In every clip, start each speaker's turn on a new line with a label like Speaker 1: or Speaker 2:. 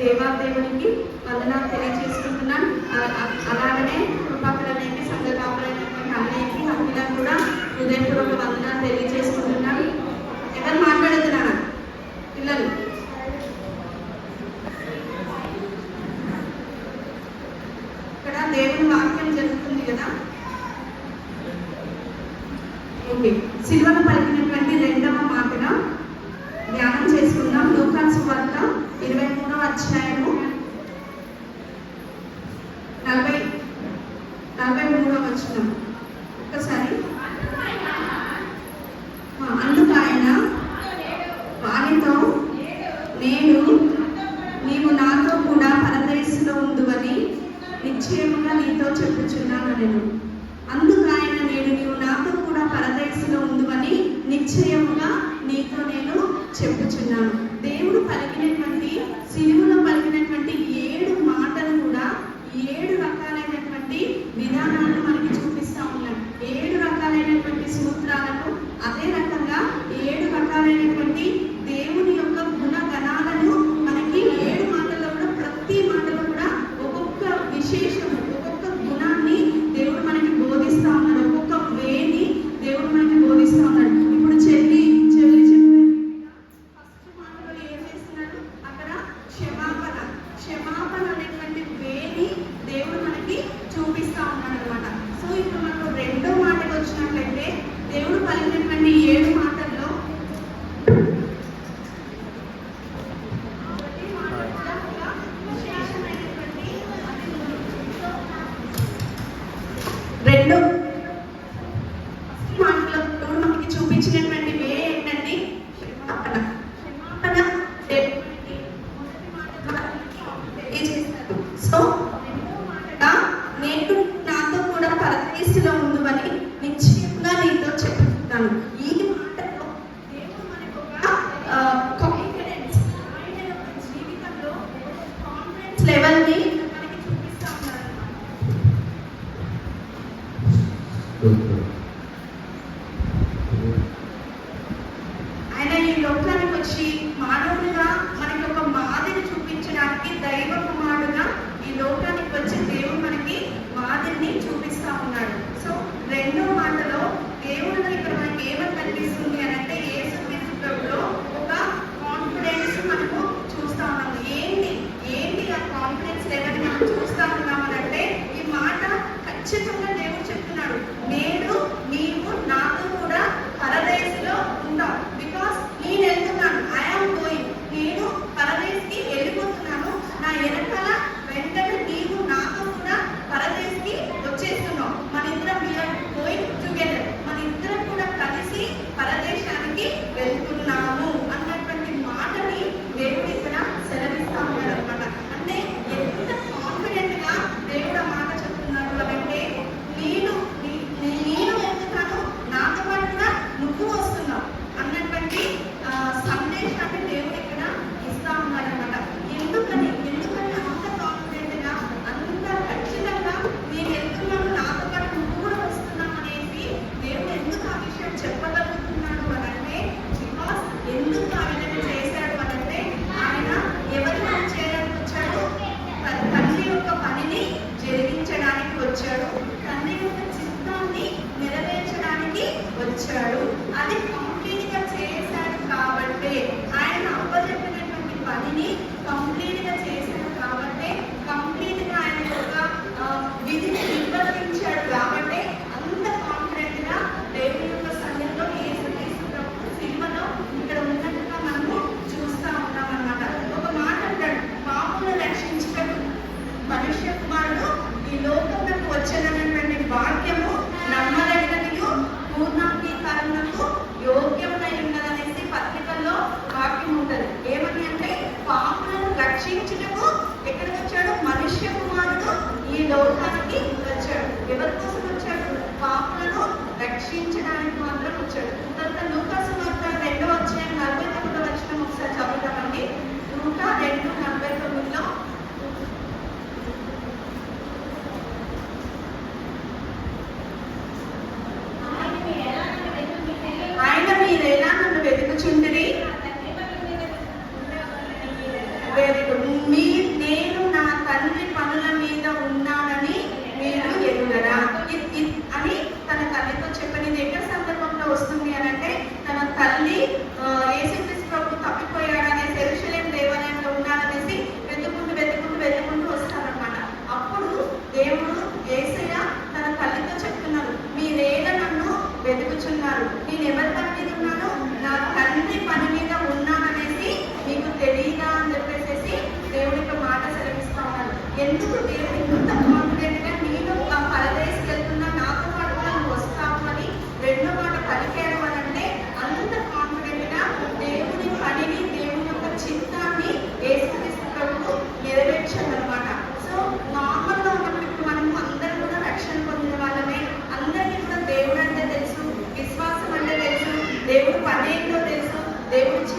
Speaker 1: దేవాదేవునికి వందనాలు తెలియజేసుకుంటున్నాను. అలాగనే కృపాకరనేకి సంఘ కాపరైనటువంటి అన్నయ్యకి అఖిలకు కూడా హృదయపూర్వక వందనాలు తెలియజేసుకుంటున్నాను. ఎవరు మాట్లాడుతున్నారా పిల్లలు? ఇక్కడ దేవుని వాక్యం జరుగుతుంది కదా. ఓకే, సిలువను పలికినటువంటి రెండవ మాటగా ధ్యానం చేసుకుందాం. లూకా సువార్త 23వ అధ్యాయము 43వ వచనం. ఒక్కసారి. అందుకు ఆయన వారితో, నేను నీవు నాతో కూడా పరదేశంలో ఉందువని నిశ్చయముగా నీతో చెప్పుచున్నాను నేను. అందుకు ఆయన, నేను నీవు నాతో కూడా పరదేశంలో ఉందువని నిశ్చయముగా నీతో నేను చెప్పుచున్నాను. దేవుడు పలికినటువంటి సిలువలో పలికినటువంటి 7 మాటలు కూడా 7 రకాలైనటువంటి విధానాలను మనకి చూపిస్తూ ఉన్నాడు. 7 రకాలైనటువంటి సూత్రాలను, అదే రకంగా 7 రకాలైనటువంటి దేవుని యొక్క గుణగణాలను మనకి 7 మాటల్లో కూడా, ప్రతి మాటలో కూడా ఒక్కొక్క విశేషము, ఒక్కొక్క గుణాన్ని దేవుడు మనకి బోధిస్తూ ఉన్నాడు. ఒక్కొక్క వేని దేవుడు మనకి బోధిస్తూ ఉన్నాడు. ఇప్పుడు చెల్లి ఫస్ట్ మాటలో ఏం చేస్తున్నాడు? అక్కడ క్షమాపణ అనేటువంటి వేని దేవుడు మనకి చూపిస్తూ ఉన్నాడు అనమాట. సో ఇప్పుడు మనకు రెండో మాటకు వచ్చినట్లయితే, దేవుడు పలికినటువంటి 7 మాటల్లో రెండు మాటలో దేవుడు మనకి చూపించినటువంటి వే ఏంటండి? క్షమాపణ సో రెండో మాటగా, నేను నాతో కూడా పరదేశంలో ఉందని నిశ్చయంగా నీతో చెప్తున్నాను. ఈ మాటలో దేవుడు మనకు ఒక కాన్ఫిడెన్స్, ఆయన యొక్క జీవితంలో కాన్ఫిడెన్స్ లెవెల్ని మనకి చూపిస్తా ఉన్నారు. ఆయన ఈ లోకానికి వచ్చి మానవుడిగా మనకి ఒక మాదిరి చూపించడానికి, దైవ కుమారుడుగా ఈ లోకానికి వచ్చి దేవుడు మనకి మాదిరిని చూపిస్తా ఉన్నాడు. సో రెండో మాటలో దేవుడిలో ఇక్కడ మనకి ఏమని కనిపిస్తుంది అని అంటే, యేసుక్రీస్తులో ఒక కాన్ఫిడెన్స్ మనము చూస్తా ఉన్నాము. ఏంటి ఆ కాన్ఫిడెన్స్ లెవెల్ మనం చూస్తా ఉన్నామనంటే, ఈ మాట ఖచ్చితంగా దేవుడు చెప్తున్నాడు, నీవు నాతో కూడా పరదేశంలో ఉంటావు. బికాస్ నేను వెళ్తున్నాను, ఐఆమ్ గోయింగ్, నేను పరదేశికి వెళ్ళిపోతున్నాను. నా వెనకాల వెంటనే నీవు నాతో కూడా పరదేశికి వచ్చేస్తున్నావు. మన ఇద్దరం వీఆర్ గోయింగ్ టు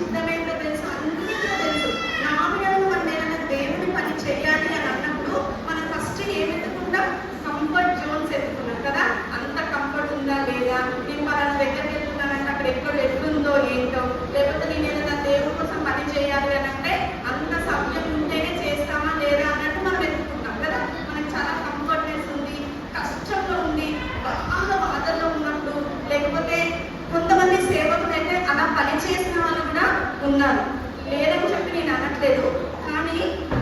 Speaker 1: చిత్తం ఏంటో తెలుసు, అన్నిటికీ తెలుసు. నా మీద మనం ఏదైనా దేవుని పని చేయాలి అని అన్నప్పుడు మనం ఫస్ట్ ఏమి ఎత్తుకుంటాం? కంఫర్ట్ జోన్స్ ఎత్తుకున్నాం కదా. అంత కంఫర్ట్ ఉందా లేదా, నేను పలానా దగ్గరికి వెళ్తున్నానంటే అక్కడ ఎట్లుందో ఏంటో, లేకపోతే నేను ఏదైనా దేవుడి కోసం పని చేయాలి అని అంటే అంత సభ్యం ఉంటేనే చేస్తామా లేదా అన్నట్టు మనం ఎత్తుకుంటాం కదా. మనకి చాలా కంఫర్ట్నెస్ ఉంది, కష్టంలో ఉంది, బాగా బాధల్లో ఉన్నప్పుడు, లేకపోతే కొంతమంది సేవకులు అయితే అలా పని చేసిన వాళ్ళు కూడా ఉన్నారు, లేదని చెప్పి నేను అనట్లేదు. కానీ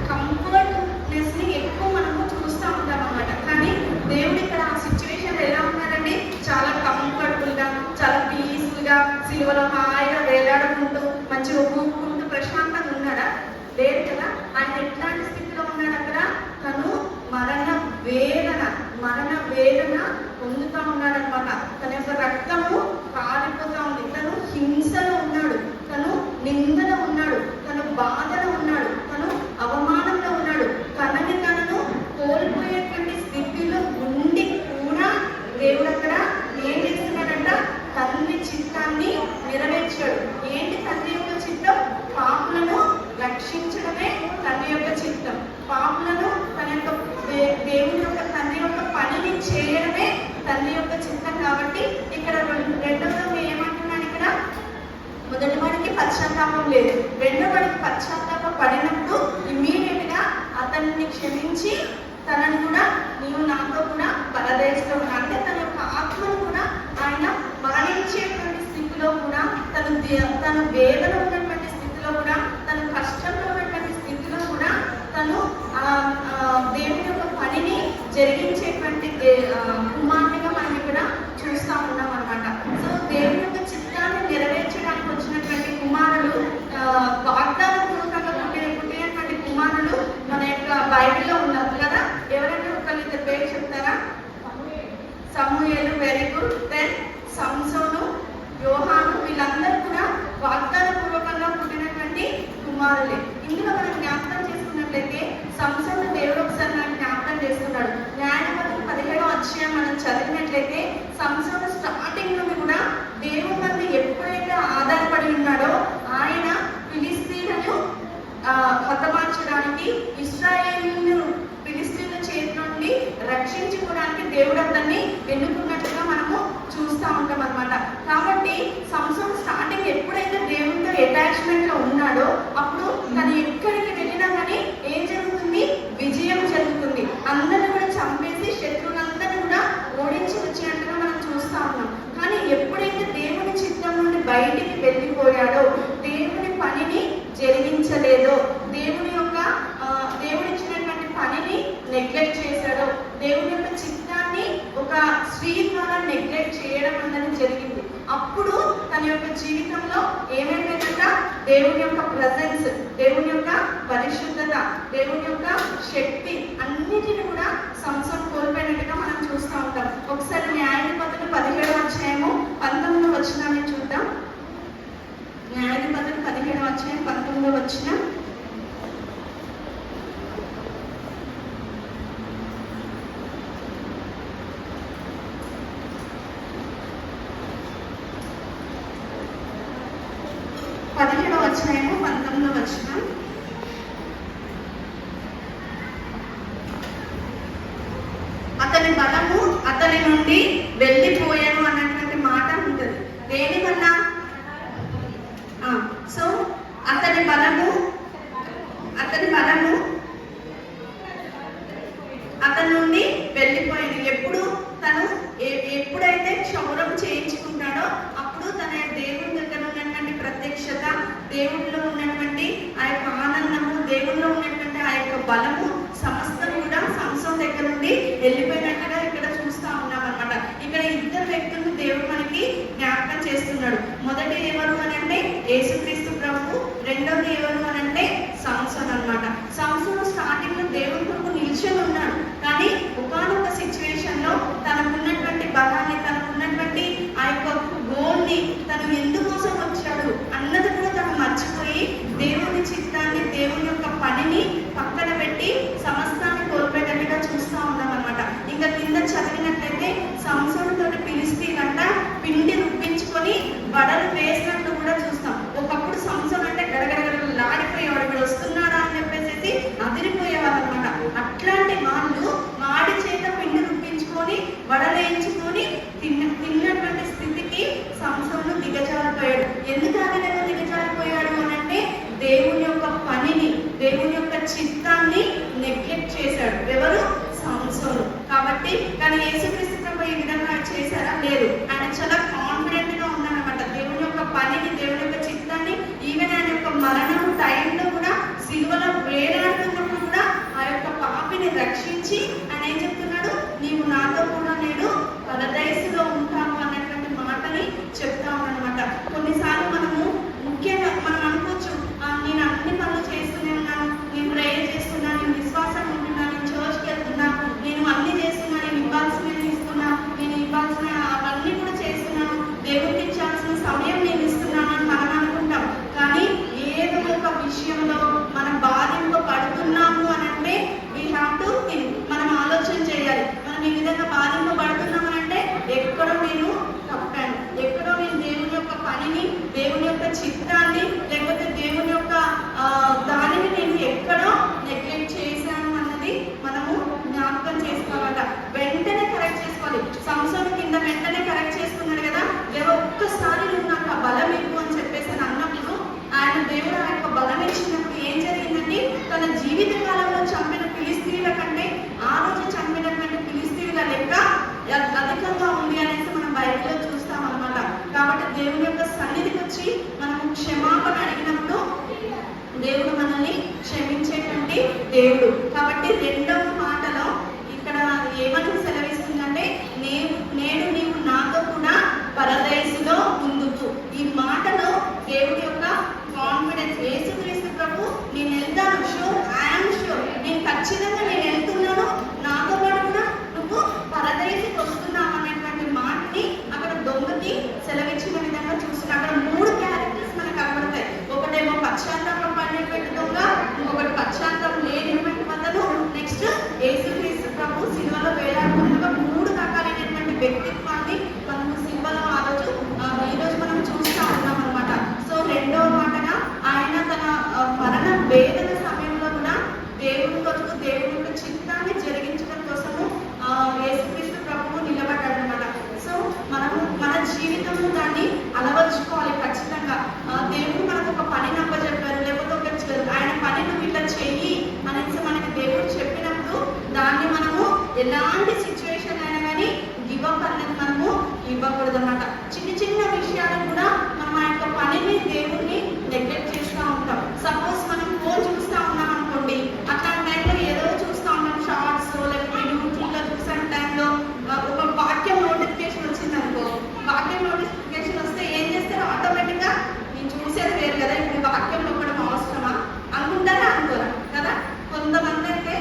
Speaker 1: కంఫర్ట్నెస్ ని ఎక్కువ మనము చూస్తూ ఉంటాం అన్నమాట. కానీ దేవుడు ఇక్కడ ఆ సిచ్యువేషన్ ఎలా ఉన్నారండి? చాలా కంఫర్టబుల్ గా, చాలా పీస్ఫుల్ గా, సిలువలో హాయిగా వేలాడుకుంటూ మంచిగా ఊపుకుంటూ ప్రశాంతంగా ఉన్నాడా? లేదు కదా. ఆయన ఎట్లాంటి స్థితిలో ఉన్నాడు అక్కడ? తను మరణ వేదన పొందుతూ ఉన్నాడు అనమాట. తన యొక్క రక్తము కారిపోతా ఉంది. తను హింసలో ఉన్నాడు, తను నిందలో ఉన్నాడు, తను బాధలో ఉన్నాడు, తను అవమానంలో ఉన్నాడు. తనని తనను కోల్పోయేటువంటి స్థితిలో ఉండి కూడా దేవుడు అక్కడ ఏం చేస్తున్నాడంట? తండ్రి చిత్తాన్ని నెరవేర్చాడు. ఏంటి తండ్రి యొక్క చిత్తం? పాపులను రక్షించడమే తండ్రి యొక్క చిత్తం. పాపులను తన యొక్క దేవుని యొక్క తండ్రి యొక్క పనిని చేయడమే తండ్రి యొక్క చిత్తం. కాబట్టి ఇక్కడ రెండవది ఏమంటున్నాడు ఇక్కడ? మొదటి వాడికి పశ్చాత్తాపం లేదు, రెండో వాడికి పశ్చాత్తాపం పడినప్పుడు ఇమ్మీడియట్ గా అతన్ని క్షమించి తనను కూడా నీవు నాతో కూడా పరదేశంలో ఉన్నా అంటే తన యొక్క ఆత్మను కూడా ఆయన మరణించేటువంటి స్థితిలో కూడా, తను వేదన ఉన్నటువంటి స్థితిలో కూడా, తను కష్టంలో ఉన్నటువంటి స్థితిలో కూడా తను దేవుని యొక్క పనిని జరిగించేటువంటి కుమారునిగా మనం ఇక్కడ చూస్తూ ఉన్నాం అనమాట. సో దేవుని యొక్క చిత్తాన్ని నెరవేర్చడానికి వచ్చినటువంటి కుమారులు, వాగ్దాన పూర్వకంగా పుట్టినటువంటి కుమారులు మన యొక్క బైబిల్లో ఉన్నారు కదా. ఎవరైనా ఒకరిద్దరు పేరు చెప్తారా? సమూయేలు, వెరీ గుడ్. దెన్ సంసోను, యోహాను, వీళ్ళందరూ కూడా వాగ్దాన పూర్వకంగా పుట్టినటువంటి కుమారులే. ఇందులో మనం జ్ఞాపకం చేసుకున్నట్లయితే సంసోను దేవుడు ఒకసారి నాకు జ్ఞాపకం చేస్తున్నాడు. న్యాయాధిపతులు 17వ అధ్యాయం మనం చదివినట్లయితే సంసోను స్టార్టింగ్ నుండి కూడా దేవుని మీద ఎప్పుడైతే ఆధారపడి ఉన్నాడో ఆయన ఫిలిస్తీన్లను హతమార్చడానికి, ఇశ్రాయేలును ఫిలిస్తీన్ల చేతి నుండి రక్షించుకోవడానికి దేవుడు అతన్ని ఎన్నుకున్నట్టుగా మనము చూస్తూ ఉంటాం అనమాట. కాబట్టి సంసోను స్టార్టింగ్ ఎప్పుడైతే దేవునితో అటాచ్మెంట్ లో ఉన్నాడో అప్పుడు తను ఎక్కడికి వెళ్ళినా కానీ ఏం జరుగుతుంది? విజయం జరుగుతుంది. అందరిని కూడా చంపేసి శత్రువులందరినీ కూడా ఓడించి వచ్చినట్టుగా మనం చూస్తూ ఉన్నాం. కానీ ఎప్పుడైతే దేవుని చిత్తం నుండి బయటికి వెళ్ళిపోయాడో, దేవుని పనిని జరిగించలేదో, దేవుడు ఇచ్చినటువంటి పనిని నెగ్లెక్ట్ చేశాడో, దేవుని యొక్క చిత్తాన్ని ఒక స్త్రీ ద్వారా నెగ్లెక్ట్ చేయడం అనేది జరిగింది. అప్పుడు తన యొక్క జీవితంలో ఏమైపోయిందంట? దేవుని యొక్క ప్రజెన్స్, దేవుని యొక్క పరిశుద్ధత, దేవుని యొక్క శక్తి అన్నిటిని కూడా సంసోను కోల్పోయినట్టుగా మనం చూస్తూ ఉంటాం. ఒకసారి న్యాయాధిపతులు 17వ అధ్యాయము 19వ వచనాన్ని చూద్దాం. న్యాయాధిపతులు 17వ అధ్యాయం 19వ వచనం. అతని బలము అతని నుండి వెళ్ళిపోయాను అన్నటువంటి మాట ఉంటుంది. దేని వల్ల? సో అతని బలము అతని నుండి వెళ్ళిపోయింది. ఎప్పుడైతే క్షౌరం చేయించుకుంటాడో అప్పుడు తన దేవుని దగ్గర ఉన్నటువంటి ప్రత్యక్షత, దేవుడిలో ఉన్నటువంటి ఆ యొక్క ఆనందము, దేవుడిలో ఉన్నటువంటి ఆ యొక్క బలము సమస్తం కూడా సంసోను దగ్గర నుండి వెళ్ళిపోయినట్టుగా ఇక్కడ చూస్తూ ఉన్నాం అనమాట. ఇక్కడ ఇద్దరు వ్యక్తులను దేవుడు మనకి జ్ఞాపకం చేస్తున్నాడు. మొదటి ఎవరు అనంటే యేసుక్రీస్తు ప్రభు, రెండోది ఎవరు అనంటే సంసోను అనమాట. సంసోను స్టార్టింగ్ లో దేవుని కొరకు నిల్చొని ఉన్నాడు. కానీ ఒకానొక సిచ్యువేషన్ లో తనకున్నటువంటి బలాన్ని, తనకున్నటువంటి ఆ యొక్క గోల్ని, తను ఎందుకోసం వచ్చాడు అన్నది కూడా తను మర్చిపోయి దేవుని చిత్తాన్ని, దేవుని యొక్క పనిని పక్కన పెట్టి సమస్తాన్ని కోల్పోయేటట్టుగా చూస్తూ ఉన్నాం అనమాట. ఇంకా కింద చదివినట్లయితే సంసోను తోటి ఫిలిస్తీన్లంట పిండి రుబ్బించుకొని వడలు వేసినట్టు కూడా చూస్తాం. ఒకప్పుడు సంసోను డేవిడ్ కాలంలో చంపిన ఫిలిస్తీన్ల కంటే ఆ రోజు చంపినటువంటి ఫిలిస్తీన్ల లెక్క అధికంగా ఉంది అనేసి మనం బైబిల్లో చూస్తాం అన్నమాట. కాబట్టి దేవుని యొక్క సన్నిధికి వచ్చి మనము క్షమాపణ అడిగినప్పుడు దేవుడు మనల్ని క్షమించేటువంటి దేవుడు. కాబట్టి రెండవ మాటలో ఇక్కడ ఏమని సెలవిస్తుందంటే, నేడు నీవు నాతో కూడా పరదేశులో ఉందుకు. ఈ మాటలో దేవుడి యొక్క కాన్ఫిడెన్స్. యేసుక్రీస్తు ప్రభు నేను వెళ్తాను, షూర్, ఐఎమ్ షూర్, నేను ఖచ్చితంగా నేను వెళ్తున్నాను, నాతో పాటు కూడా నువ్వు పరదేశికి వస్తున్నావు అనేటువంటి మాటని అక్కడ దొంగకి సెలవిచ్చిన విధంగా చూస్తున్నాం. అక్కడ 3 క్యారెక్టర్స్ మనకు కనబడతాయి. ఒకటేమో పశ్చాత్తాపం పడినటువంటి దొంగ, ఇంకొకటి పశ్చాత్తాపం లేనిటువంటి అతను, నెక్స్ట్ యేసుక్రీస్తు ప్రభు సిలువలో వేలాడుతుండగా 3 రకాలైనటువంటి వ్యక్తిత్వాన్ని మనము సిలువలో ఈ రోజు మనం చూస్తూ ఉన్నాం అన్నమాట. సో రెండవ మాటగా ఆయన తన మరణ వేదన సమయంలో కూడా దేవుని కొరకు దేవుని యొక్క చిత్తాన్ని జరిగించడం కోసము యేసుక్రీస్తు ప్రభువు నిలబడ్డాడు అన్నమాట. సో మనము మన జీవితంలో దాన్ని అలవర్చుకోవాలి ఖచ్చితంగా. దేవుడు మనకు ఒక పనిని అప్పచెప్పారు, లేకపోతే ఆయన పని నువ్వు ఇట్లా చెయ్యి అనేసి మనకి దేవుడు చెప్పినప్పుడు దాన్ని మనము ఎలాంటి సిచ్యువేషన్ అయినా కానీ గివ్ అప్ అనేది మనము ఇవ్వకూడదు అన్నమాట. చిన్న చిన్న విషయాలను కూడా మనం ఆ యొక్క పనిని దేవుడిని నెగ్లెక్ట్ చేస్తూ ఉంటాం. సపోజ్ మనం ఫోన్ చూస్తూ ఉన్నాం అనుకోండి, అట్లాంటి టైంలో ఏదో చూస్తూ ఉంటాం, షార్ట్స్ లేకపోతే యూట్యూబ్లో చూసే టైంలో ఒక వాక్యం నోటిఫికేషన్ వచ్చింది అనుకో, వాక్యం నోటిఫికేషన్ వస్తే ఏం చేస్తారు, ఆటోమేటిక్గా నేను చూసేది వేరు కదా, ఇప్పుడు వాక్యం నొక్కడం అవసరమా అనుకుంటారా అనుకోరా కదా. కొంతమంది అయితే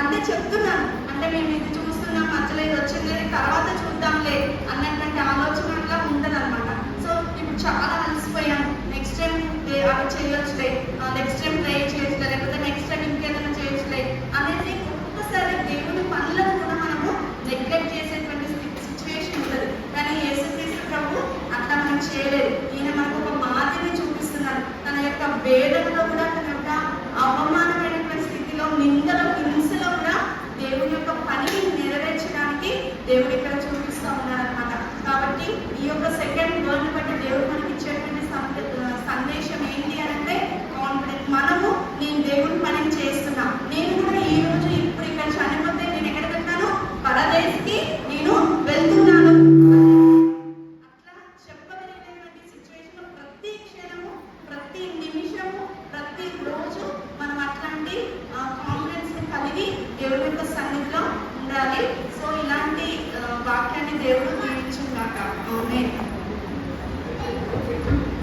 Speaker 1: అంటే చెప్తున్నాను, అంటే మేము ఇది చూస్తున్నాం, మధ్యలో ఇది వచ్చింది, తర్వాత చూద్దాంలే అన్నటువంటి ఆలోచన అట్లా ఉంటుంది అనమాట. సో ఇప్పుడు చాలా అలసిపోయాం, నెక్స్ట్ టైం అవి చేయొచ్చులే, నెక్స్ట్ టైం ట్రై చేయొచ్చులే, లేకపోతే నెక్స్ట్ టైం ఇంకేదైనా చేయొచ్చులే అనేది ఒక్కసారి దేవుని పనులను కూడా మనము నెగ్లెక్ట్ చేసేటువంటి సిచ్యువేషన్ ఉంటుంది. కానీ యేసుక్రీస్తు ప్రభు అట్లా మనం చేయలేదు. ఈయన మనకు ఒక మాదిరిని చూపిస్తున్నారు. తన యొక్క వేదనలో కూడా, తన యొక్క అవమానమైనటువంటి స్థితిలో, నిందలో, హింసలో కూడా దేవుని యొక్క పనిని నెరవేర్చడానికి దేవుడు ఇక్కడ చూపిస్తూ ఉన్నాడు అనమాట. కాబట్టి ఈ యొక్క సెకండ్ వర్డ్ బట్టి దేవుడు మనకి ఇచ్చేటువంటి సందేశం ఏంటి అంటే కాన్ఫిడెన్స్. మనము నేను దేవుని పనిని చేస్తున్నా, నేను కూడా ఈ రోజు ఇప్పుడు ఇక్కడ చనిపోతే నేను ఎక్కడికి వెళ్తాను, పరదేశికి నేను వెళ్తున్నాను అట్లా చెప్పగలిగినటువంటి సిచ్యువేషన్ ప్రతి క్షణము, ప్రతి